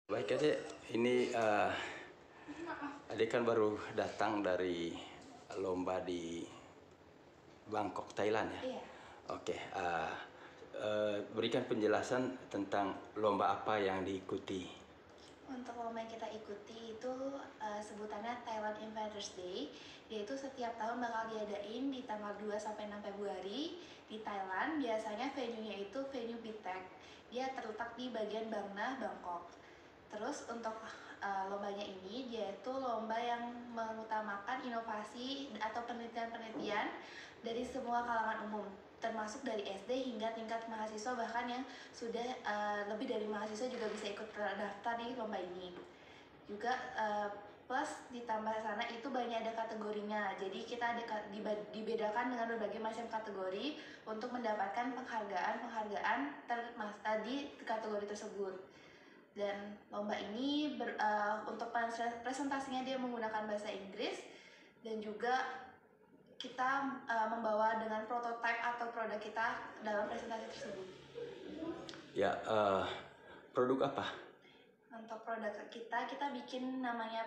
Baik Adik, ini Adik kan baru datang dari lomba di Bangkok, Thailand ya? Iya, Oke, berikan penjelasan tentang lomba apa yang diikuti. untuk lomba yang kita ikuti itu sebutannya Thailand Inventors Day. Yaitu setiap tahun bakal diadain di tanggal 2 sampai 6 Februari di Thailand. Biasanya venue-nya itu venue Bitek. Dia terletak di bagian Bang Na, Bangkok. Terus untuk lombanya ini dia itu lomba yang mengutamakan inovasi atau penelitian-penelitian dari semua kalangan umum, termasuk dari SD hingga tingkat mahasiswa, bahkan yang sudah lebih dari mahasiswa juga bisa ikut terdaftar di lomba ini. Juga plus ditambah sana itu banyak ada kategorinya, jadi kita dibedakan dengan berbagai macam kategori untuk mendapatkan penghargaan di kategori tersebut. Dan lomba ini untuk presentasinya dia menggunakan bahasa Inggris, dan juga kita membawa dengan prototipe atau produk kita dalam presentasi tersebut. Ya, produk apa? Untuk produk kita bikin namanya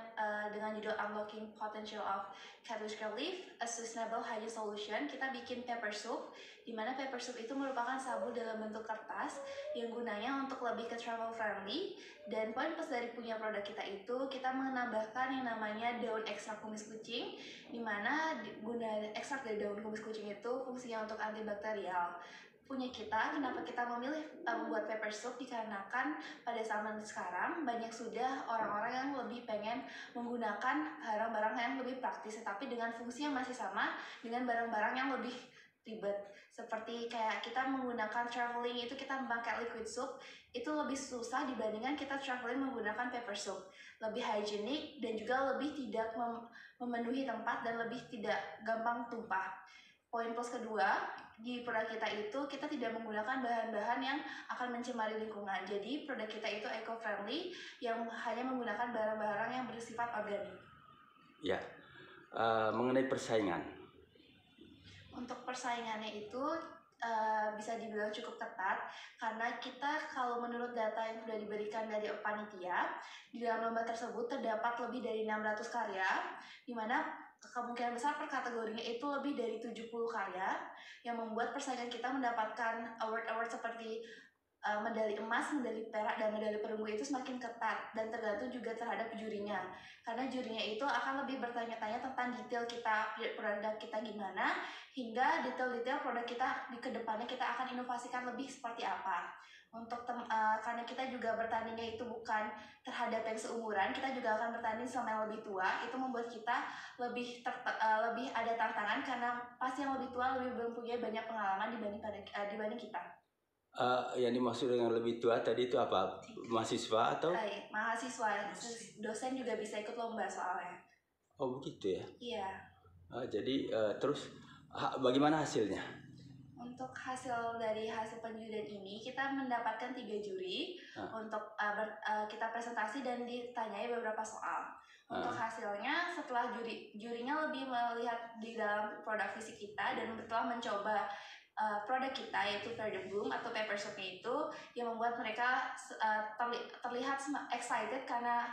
dengan judul Unlocking Potential of Cabbage Leaf, a Sustainable Hygiene Solution. Kita bikin paper soap, di mana paper soap itu merupakan sabun dalam bentuk kertas yang gunanya untuk lebih ke travel friendly. Dan poin plus dari punya produk kita itu, kita menambahkan yang namanya daun ekstrak kumis kucing, di mana guna ekstrak dari daun kumis kucing itu fungsinya untuk antibakterial. Punya kita, kenapa kita memilih membuat paper soap, dikarenakan pada zaman sekarang banyak sudah orang-orang yang lebih pengen menggunakan barang-barang yang lebih praktis, tetapi dengan fungsi yang masih sama dengan barang-barang yang lebih ribet. Seperti kayak kita menggunakan traveling itu kita memakai liquid soap, itu lebih susah dibandingkan kita traveling menggunakan paper soap. Lebih hygenic dan juga lebih tidak memenuhi tempat dan lebih tidak gampang tumpah. Poin plus kedua, di produk kita itu kita tidak menggunakan bahan-bahan yang akan mencemari lingkungan. Jadi produk kita itu eco-friendly yang hanya menggunakan barang-barang yang bersifat organik. Ya, mengenai persaingan. Untuk persaingannya itu bisa dibilang cukup ketat, karena kita kalau menurut data yang sudah diberikan dari panitia, di dalam lomba tersebut terdapat lebih dari 600 karya, di mana kemungkinan besar per kategorinya itu lebih dari 70 karya, yang membuat persaingan kita mendapatkan award-award seperti medali emas, medali perak, dan medali perunggu itu semakin ketat, dan tergantung juga terhadap jurinya, karena jurinya itu akan lebih bertanya-tanya tentang detail kita, produk kita gimana, hingga detail-detail produk kita di kedepannya kita akan inovasikan lebih seperti apa. Untuk karena kita juga bertandingnya itu bukan terhadap yang seumuran, kita juga akan bertanding sama yang lebih tua, itu membuat kita lebih ada tantangan, karena pasti yang lebih tua lebih mempunyai banyak pengalaman dibanding kita. Yang dimaksud dengan lebih tua tadi itu apa? Mahasiswa atau? Mahasiswa, dosen juga bisa ikut lomba soalnya. Oh begitu ya? Iya. Jadi terus bagaimana hasilnya? Untuk dari hasil penjurian ini, kita mendapatkan 3 juri untuk kita presentasi dan ditanyai beberapa soal. Untuk hasilnya, setelah jurinya lebih melihat di dalam produk fisik kita dan telah mencoba produk kita, yaitu Fair Bloom atau paper soapnya itu, yang membuat mereka terlihat excited karena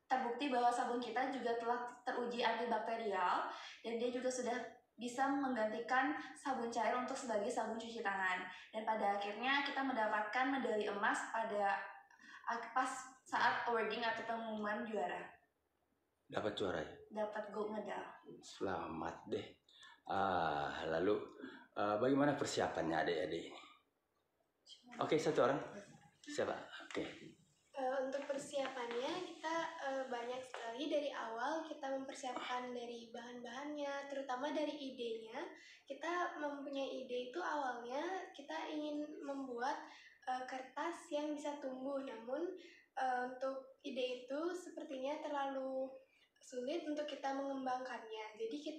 terbukti bahwa sabun kita juga telah teruji antibakterial, dan dia juga sudah bisa menggantikan sabun cair untuk sebagai sabun cuci tangan. Dan pada akhirnya kita mendapatkan medali emas pas saat awarding atau pengumuman juara. Dapat juara ya? Dapat gold medal. Selamat deh. Lalu bagaimana persiapannya adik-adik? Oke, satu orang. Siapa? Oke. Untuk persiapannya kita banyak sekali. Dari awal kita mempersiapkan dari bahan-bahannya, terutama dari idenya. Kita mempunyai ide itu awalnya kita ingin membuat kertas yang bisa tumbuh, namun untuk ide itu sepertinya terlalu sulit untuk kita mengembangkannya. Jadi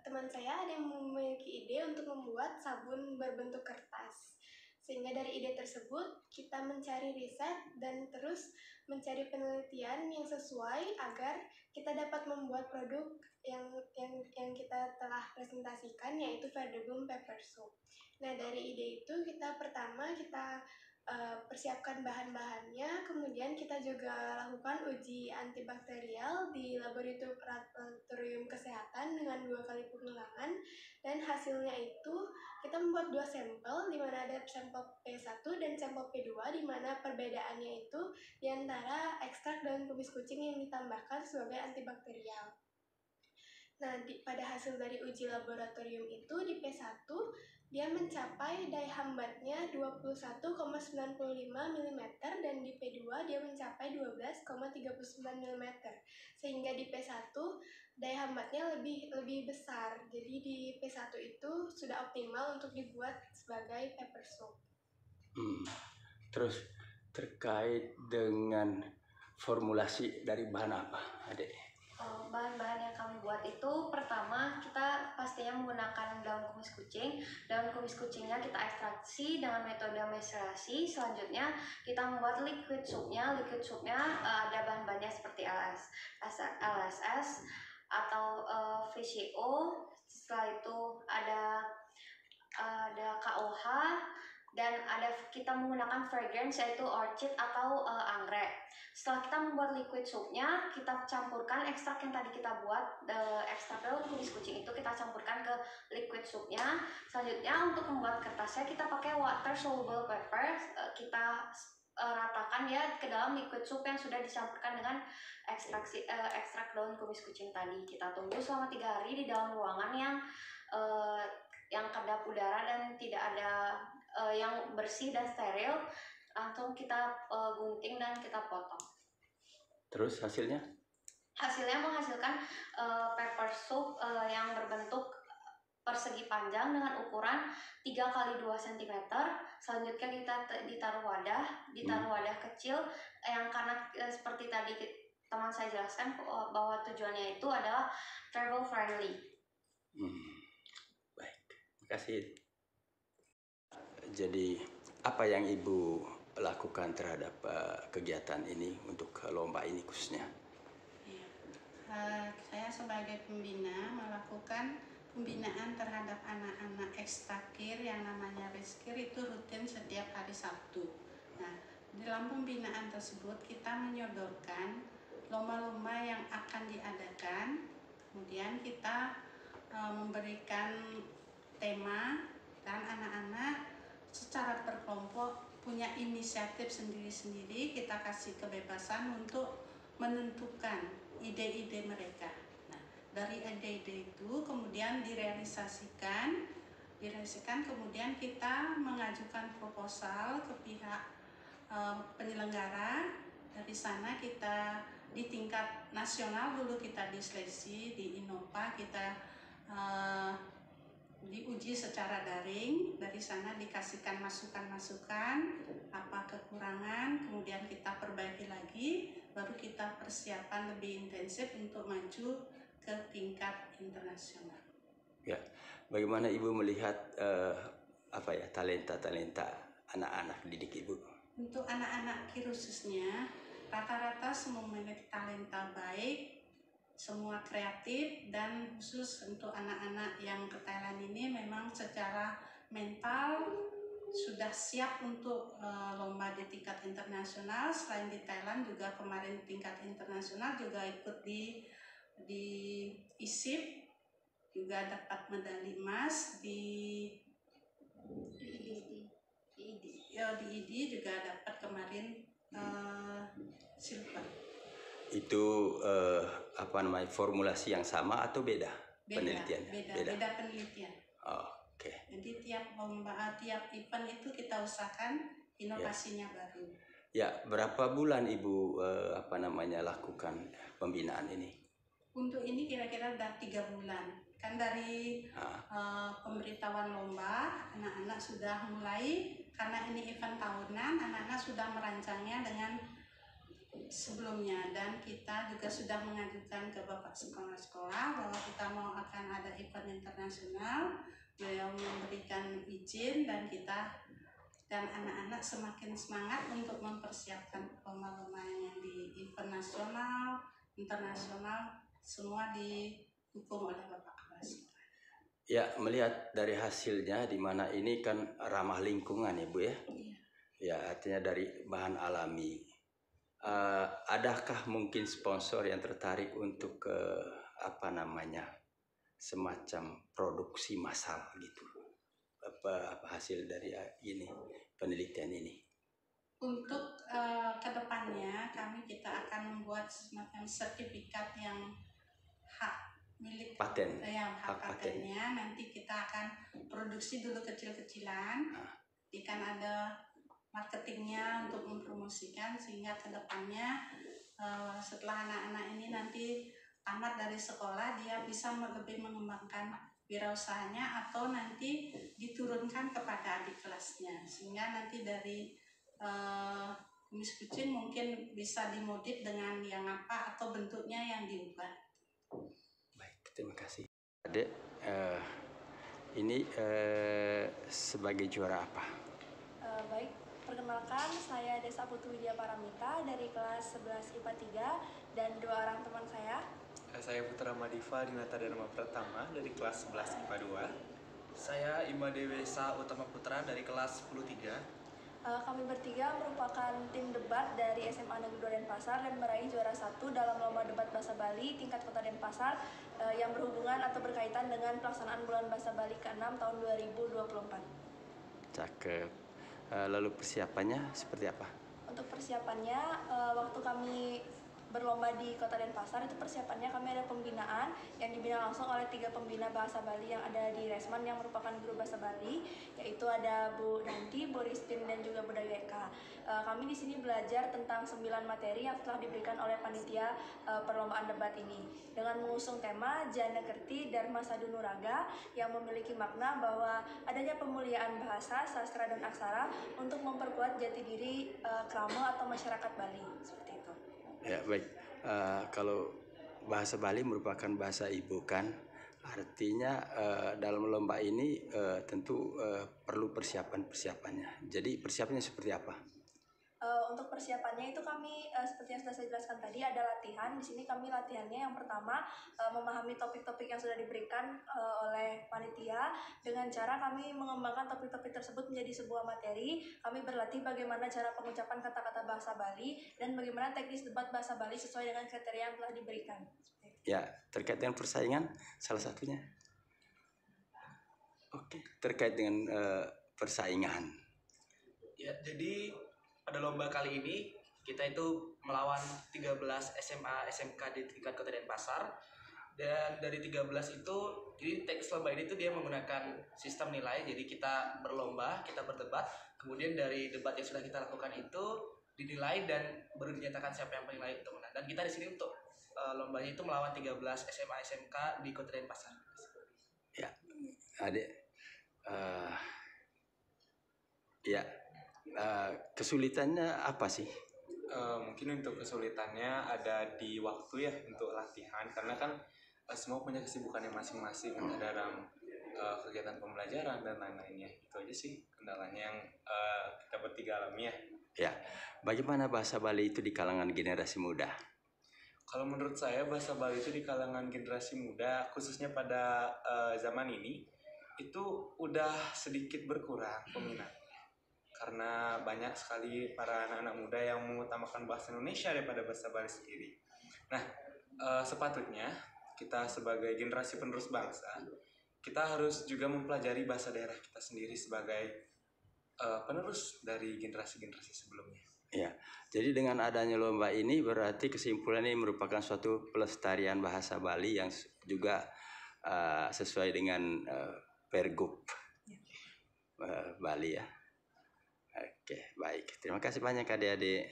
teman saya ada yang memiliki ide untuk membuat sabun berbentuk kertas. Sehingga dari ide tersebut kita mencari riset dan terus mencari penelitian yang sesuai agar kita dapat membuat produk yang kita telah presentasikan, yaitu Fair Bloom Paper Soap. Nah, dari ide itu pertama kita persiapkan bahan-bahannya, kemudian kita juga lakukan uji antibakterial di laboratorium kesehatan dengan 2 kali pengulangan, dan hasilnya itu kita membuat 2 sampel, di mana ada sampel P1 dan sampel P2, di mana perbedaannya itu di antara ekstrak daun kumis kucing yang ditambahkan sebagai antibakterial. Nah, pada hasil dari uji laboratorium itu di P1 dia mencapai daya hambatnya 21,95 mm dan di P2 dia mencapai 12,39 mm. Sehingga di P1 daya hambatnya lebih besar. Jadi di P1 itu sudah optimal untuk dibuat sebagai pepper soup. Terus terkait dengan formulasi dari bahan apa, Adek? Bahan-bahan yang kami buat itu, pertama kita pastinya menggunakan daun kumis kucing. Daun kumis kucingnya kita ekstraksi dengan metode macerasi. Selanjutnya kita membuat liquid soupnya. Liquid soupnya ada bahan-bahannya seperti LSS atau VCO. Setelah itu ada KOH, dan kita menggunakan fragrance yaitu orchid atau anggrek. Setelah kita membuat liquid soupnya, kita campurkan ekstrak yang tadi kita buat, ekstrak daun kumis kucing itu kita campurkan ke liquid soupnya. Selanjutnya untuk membuat kertasnya kita pakai water soluble paper, kita ratakan ya ke dalam liquid soup yang sudah dicampurkan dengan ekstrak daun kumis kucing tadi. Kita tunggu selama 3 hari di dalam ruangan yang kedap udara dan tidak ada yang bersih dan steril. Langsung kita gunting dan kita potong. Terus hasilnya? Hasilnya menghasilkan pepper soup yang berbentuk persegi panjang dengan ukuran 3 x 2 cm. Selanjutnya kita ditaruh wadah kecil yang karena seperti tadi teman saya jelaskan bahwa tujuannya itu adalah travel friendly. Baik, terima kasih. Jadi apa yang Ibu lakukan terhadap kegiatan ini untuk lomba ini khususnya? Saya sebagai pembina melakukan pembinaan terhadap anak-anak ekstakir yang namanya reskir itu rutin setiap hari Sabtu. Nah, dalam pembinaan tersebut kita menyodorkan lomba-lomba yang akan diadakan, kemudian kita memberikan tema, dan anak-anak secara berkelompok punya inisiatif sendiri-sendiri. Kita kasih kebebasan untuk menentukan ide-ide mereka. Nah, dari ide-ide itu kemudian direalisasikan, kemudian kita mengajukan proposal ke pihak penyelenggara. Dari sana kita di tingkat nasional dulu kita diseleksi, di Innova kita diuji secara daring. Dari sana dikasihkan masukan-masukan, apa kekurangan, kemudian kita perbaiki lagi, baru kita persiapan lebih intensif untuk maju ke tingkat internasional. Ya, bagaimana Ibu melihat talenta anak-anak didik Ibu? Untuk anak-anak khususnya, rata-rata semua memiliki talenta baik, semua kreatif, dan khusus untuk anak-anak yang ke Thailand ini memang secara mental sudah siap untuk lomba di tingkat internasional. Selain di Thailand juga kemarin tingkat internasional juga ikut di ISIP, juga dapat medali emas di ID juga dapat kemarin silver. Itu formulasi yang sama atau beda penelitiannya? Beda penelitian. Oke. Jadi tiap lomba, tiap event itu kita usahakan inovasinya baru. Ya, berapa bulan Ibu lakukan pembinaan ini? Untuk ini kira-kira udah 3 bulan. Kan dari pemberitahuan lomba, anak-anak sudah mulai, karena ini event tahunan, anak-anak sudah merancangnya dengan sebelumnya, dan kita juga sudah mengajukan ke Bapak sekolah-sekolah bahwa kita mau akan ada event internasional. Beliau memberikan izin, dan kita dan anak-anak semakin semangat untuk mempersiapkan lomba-lomba yang di event nasional, internasional, semua didukung oleh Bapak Kepala Sekolah. Ya, melihat dari hasilnya, di mana ini kan ramah lingkungan ya Bu ya. Iya. Ya, artinya dari bahan alami. Adakah mungkin sponsor yang tertarik untuk apa namanya, semacam produksi massal gitu? Apa hasil dari ini penelitian ini? Untuk kedepannya kita akan membuat semacam sertifikat yang hak milik Paten. yang hak Hak patennya. Nanti kita akan produksi dulu kecil-kecilan. Ikan ada marketingnya untuk mempromosikan, sehingga kedepannya setelah anak-anak ini nanti tamat dari sekolah, dia bisa lebih mengembangkan wirausahanya atau nanti diturunkan kepada adik kelasnya, sehingga nanti dari kumis kucing mungkin bisa dimodif dengan yang apa atau bentuknya yang diubah. Baik, terima kasih. Adek, ini sebagai juara apa? Baik, perkenalkan saya Desa Putu Widya Paramita dari kelas 11 IPA 3 dan 2 orang teman saya. Saya Putra Madiva Dinata Dharma Pratama dari kelas 11 IPA 2. Saya Ima Dewesa Utama Putra dari kelas 10-3. Kami bertiga merupakan tim debat dari SMA Negeri 2 Denpasar dan meraih juara 1 dalam lomba debat bahasa Bali tingkat Kota Denpasar yang berhubungan atau berkaitan dengan pelaksanaan Bulan Bahasa Bali ke-6 tahun 2024. Cakep. Lalu persiapannya seperti apa? Untuk persiapannya, waktu kami berlomba di Kota Denpasar, itu persiapannya kami ada pembinaan yang dibina langsung oleh 3 pembina bahasa Bali yang ada di Resman yang merupakan guru bahasa Bali, yaitu ada Bu Nanti, Bu Ristin, dan juga Bu Dageka. Kami di sini belajar tentang 9 materi yang telah diberikan oleh panitia perlombaan debat ini dengan mengusung tema Jana Kerti Dharma Sadunuraga yang memiliki makna bahwa adanya pemuliaan bahasa, sastra, dan aksara untuk memperkuat jati diri krama atau masyarakat Bali. Seperti itu. Ya, baik. Kalau bahasa Bali merupakan bahasa ibu kan, artinya dalam lomba ini tentu perlu persiapannya. Jadi persiapannya seperti apa? Untuk persiapannya itu kami seperti yang sudah saya jelaskan tadi, ada latihan. Di sini kami latihannya yang pertama memahami topik-topik yang sudah diberikan oleh panitia dengan cara kami mengembangkan topik-topik tersebut menjadi sebuah materi. Kami berlatih bagaimana cara pengucapan kata-kata bahasa Bali dan bagaimana teknis debat bahasa Bali sesuai dengan kriteria yang telah diberikan. Ya, terkait dengan persaingan salah satunya. Oke, terkait dengan persaingan. Ya, jadi pada lomba kali ini kita itu melawan 13 SMA SMK di tingkat Kota Denpasar, dan dari 13 itu, jadi teks lomba ini tuh dia menggunakan sistem nilai. Jadi kita berlomba, kita berdebat, kemudian dari debat yang sudah kita lakukan itu dinilai dan baru dinyatakan siapa yang paling layak untuk menang. Dan kita di sini untuk lombanya itu melawan 13 SMA SMK di Kota Denpasar. Ya, adik. Ya. Kesulitannya apa sih? Mungkin untuk kesulitannya ada di waktu ya untuk latihan, karena kan semua punya kesibukannya masing-masing entah dalam kegiatan pembelajaran dan lain-lainnya. Itu aja sih kendalanya yang kita bertiga alami ya. Ya, bagaimana bahasa Bali itu di kalangan generasi muda? Kalau menurut saya bahasa Bali itu di kalangan generasi muda, khususnya pada zaman ini, itu udah sedikit berkurang peminat. Karena banyak sekali para anak-anak muda yang mengutamakan bahasa Indonesia daripada bahasa Bali sendiri. Nah, sepatutnya kita sebagai generasi penerus bangsa, kita harus juga mempelajari bahasa daerah kita sendiri sebagai penerus dari generasi-generasi sebelumnya. Ya, jadi dengan adanya lomba ini berarti kesimpulannya merupakan suatu pelestarian bahasa Bali yang juga sesuai dengan Pergub Bali ya. Oke, baik. Terima kasih banyak adik-adik.